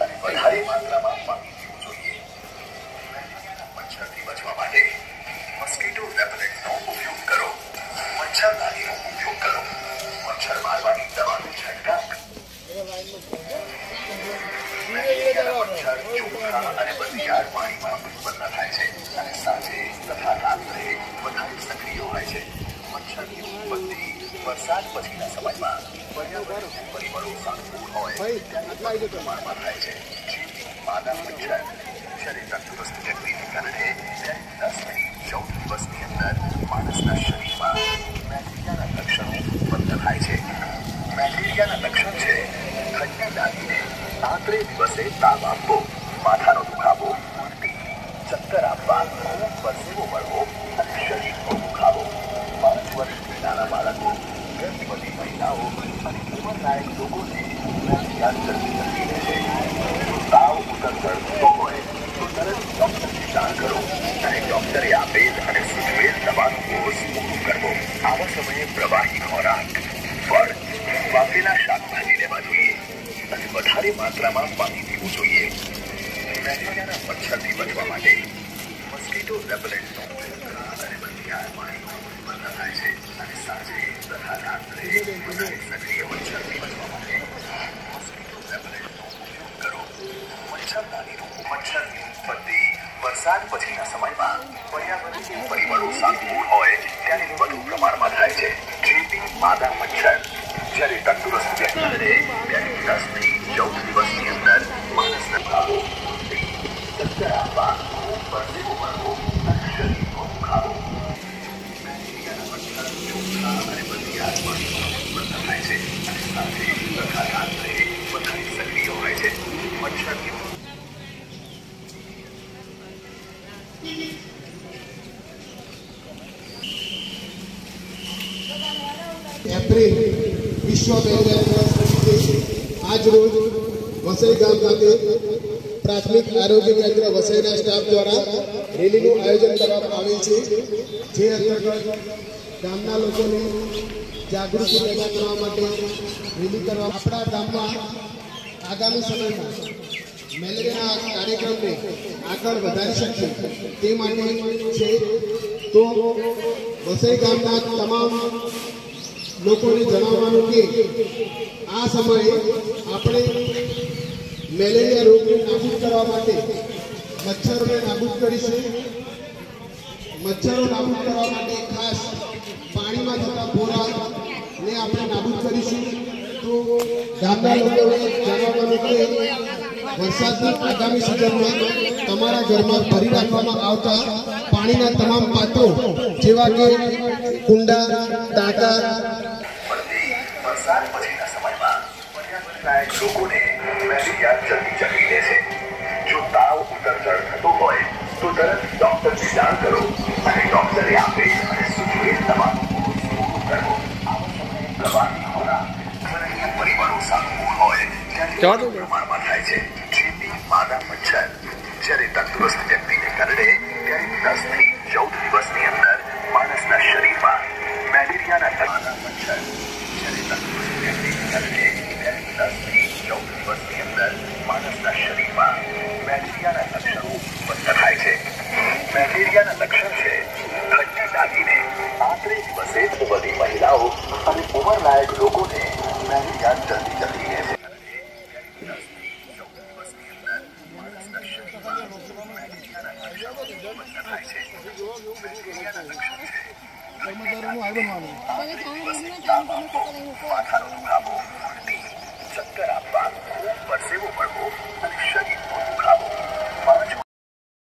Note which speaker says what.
Speaker 1: અને વધારે માત્રામાં પાણી પીવું જોઈએ. મચ્છરથી બચવા માટે મોસ્કીટો રેપેલેન્ટનો ઉપયોગ કરો. મચ્છરદાનીનો ઉપયોગ કરો. મચ્છર મારવાની દવાનો છંટકાવ. મચ્છર ચોખ્ખા અને બંધિયાર પાણીમાં ઉત્પન્ન થાય છે અને સાંજે તથા રાત્રે વધારે સક્રિય હોય છે. મચ્છરની ઉત્પત્તિ વરસાદ પછીના સમયમાં પર્યાવરણીય પરિબળો સાનુકૂળ હોય ત્યારે પ્રમાણમાં થાય છે. માદા મચ્છર જ્યારે તંદુરસ્ત વ્યક્તિને કારણે 10 થી 14 દિવસની અંદર માણસના શરીરમાં મેલેરિયાના લક્ષણો ઉત્પન્ન થાય છે. મેલેરિયાના લક્ષણ છે ઠંડી લાગીને રાત્રે દિવસે તાવ આપવો, માથાનો દુખાવો, ઉલટી, ચક્કર આપવા, ખૂબ પરસેવો વળવો અને શરીરનો દુખાવો. 5 વર્ષથી નાના બાળકો, ગર્ભવતી મહિલાઓ અને ઉંમરલાયક લોકોને મેલેરિયા જલ્દી લે છે. જો તાવ ઉતરતો હોય તો તરત ડોક્ટરને જાણ કરો અને ડોક્ટરે આપેલ અને સૂચવેલ દવાનો કોર્સ પૂરો કરવો. આવા સમયે પ્રવાહી ખોરાક, ફળ, બાફેલા શાકભાજી લેવા જોઈએ અને વધારે માત્રામાં પાણી પીવું જોઈએ. મેલેરિયાના મચ્છરથી બચવા માટે મોસ્કીટો રેપેલેન્ટનો અને બંધિયાર પાણીનો ઉત્પન્ન થાય છે અને સાંજે તથા રાત્રે વધારે સક્રિય મચ્છરથી બચવા માટે મોસ્કીટો રેપેલેન્ટનો ઉપયોગ કરો. મચ્છરદાનીનો મચ્છરની ઉત્પત્તિ વરસાદ પછીના સમયમાં પર્યાવરણીય પરિબળો સાનુકૂળ હોય ત્યારે વધુ પ્રમાણમાં થાય છે. ચેપી માદા મચ્છર જ્યારે તંદુરસ્ત વ્યક્તિને 10 થી 14 દિવસની અંદર માણસને ખાવો, ચક્કર આપવા, ખૂબ પરસેવો વળવો અને શરીરનો દુખાવો. મેલેરિયાના મચ્છર ચોખ્ખા અને બંધિયાર પાણીમાં ઉત્પન્ન થાય છે અને સાંજે તથા રાત્રે વધારે સક્રિય હોય છે. મચ્છરની
Speaker 2: એપ્રિલ વિશ્વ મેલેરિયા દિવસ નિમિત્તે આજ રોજ વસઈ ગામ ખાતે પ્રાથમિક આરોગ્ય કેન્દ્ર વસઈના સ્ટાફ દ્વારા રેલીનું આયોજન કરવામાં આવેલ છે. જે અંતર્ગત ગામના લોકોને જાગૃતિ પેદા કરવા માટે રેલી કરવા આપણા ગામમાં આગામી સમયમાં મેલેરિયાના કાર્યક્રમને આગળ વધારી શકીએ તે માટે છે. તો વસઈ ગામના તમામ લોકોને જણાવવાનું કે આ સમયે આપણે મેલેરિયા રોગને નાબૂદ કરવા માટે મચ્છરોને નાબૂદ કરીશું. મચ્છરો નાબૂદ કરવા માટે ખાસ પાણીમાં જતા ભોરાને આપણે નાબૂદ કરીશું. તો ગામના લોકોને જણાવવાનું કે વરસાદની આગામી સિઝનમાં તમારા ઘરમાં ભરી રાખવામાં આવતા પાણીના તમામ પાત્રો જેવા કે કુંડા, ટાંકા.
Speaker 1: વરસાદ પછીના સમયમાં પર્યાવરણલાયક લોકોને મેલેરિયા જલ્દી ચકલી લે છે. જો તાવ ઉતરચડ થતો હોય તો તરત ડોક્ટરને જાણ કરો અને ડોક્ટરે આપેલ અને સૂચવેલ દવાનો કોર્સ પૂરો કરવો. આવા સમયે પ્રવાહી ખોરાક ઘરણીય પરિબળો સાનુકૂળ હોય ત્યારે પ્રમાણમાં થાય છે. ચેપી માદા મચ્છર જ્યારે તંદુરસ્ત વ્યક્તિને કરડે ત્યારે 10 થી 14 દિવસની અંદર માણસના શરીરમાં મેલેરિયાના માદા મચ્છર જ્યારે તંદુરસ્ત વ્યક્તિને કરડે ત્યારે 10 થી 14 દિવસની અંદર માણસના શરીરમાં મેલેરિયાના લક્ષણો ઉત્પન્ન થાય છે. મેલેરિયાના લક્ષણ છે ઠંડી લાગીને રાત્રે દિવસે બધી મહિલાઓ અને ઉંમરલાયક લોકોને મેલેરિયા જલ્દી ચકલી લે છે. માથાનો દુખાવો, ઉલટી, ચક્કર આપવા, ખૂબ પરસેવો વળવો